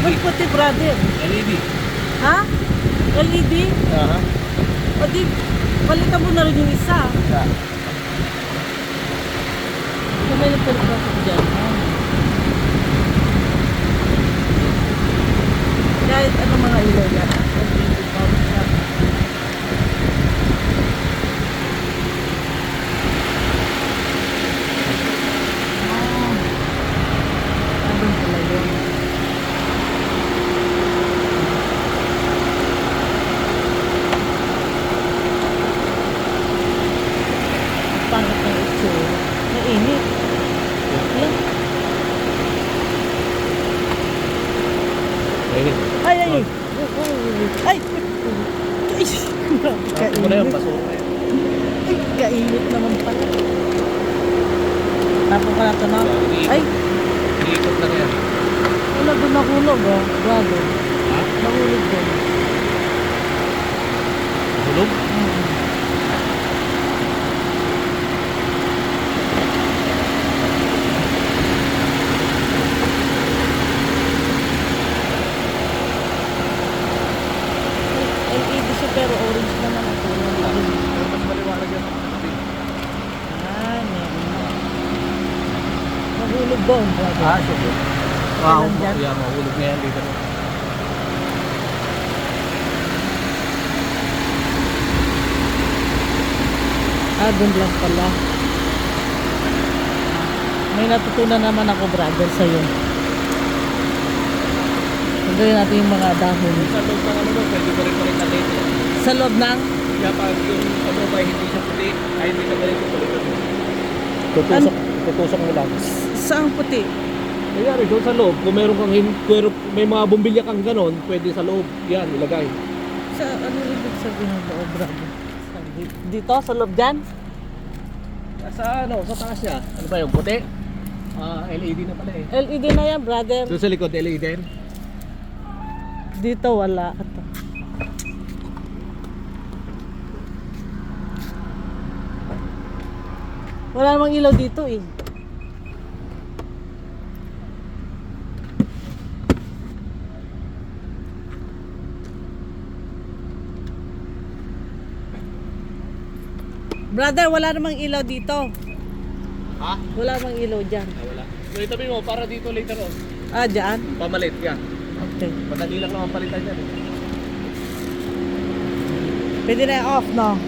Ba't puti, brother? LED. Ha? LED? Aha. O di, palitan mo na rin yung isa. Yeah. Kung may nagpalitan ko dyan. Kahit ano mga ilaw yan. LED, bawat siya. Andun pala yun. Pangit ng itsura. Mainit. Yan. Ayun. Ay, ay, ay. Ay! Ay! Tapos mo na yung basura na yun. Ay, kainit naman pala. Tapos ka na ito na. Ay, Iikot lang yan. wala doon nahulog oh. Brado. Ha? Nahulog doon. Hulog? LED siya pero orange naman ang kulay. Mas maliwanag yan ang katabi. Ah, meron. Nahulog doon, brado. Sige. Wow, Kailan dyan? yeah, mahulog na yan dito. Ah, doon lang pala. May natutunan naman ako, brother, sa'yo. Tanggalin natin yung mga dahon. Sa loob ng ano mo, pwede ko rin palitan dito. Sa loob ng... Kaya pag yung ano ba hindi siya puti, ay hindi ka ganito palitan mo. Tutusok mo lang. Saan puti? Kaya doon sa loob, kung meron kang pero may mga bumbilya kang ganon, pwede sa loob. Yan, ilagay. Sa ano ibig sabihin ng loob, brother? Dito, sa loob dyan? Sa ano, sa taas niya. Ano ba yung puti? LED na pala eh. LED na yan, brother. Doon sa likod, LED din. Dito wala. Ito. Wala namang ilaw dito eh. Brother, wala namang ilaw dito. Ha? Wala namang ilaw dyan. Wala. So itabi mo, para dito later on. Ah, dyan? Pamalit, yan. Okay. Madali lang naman palitan yan eh. Pwede na i-off, no?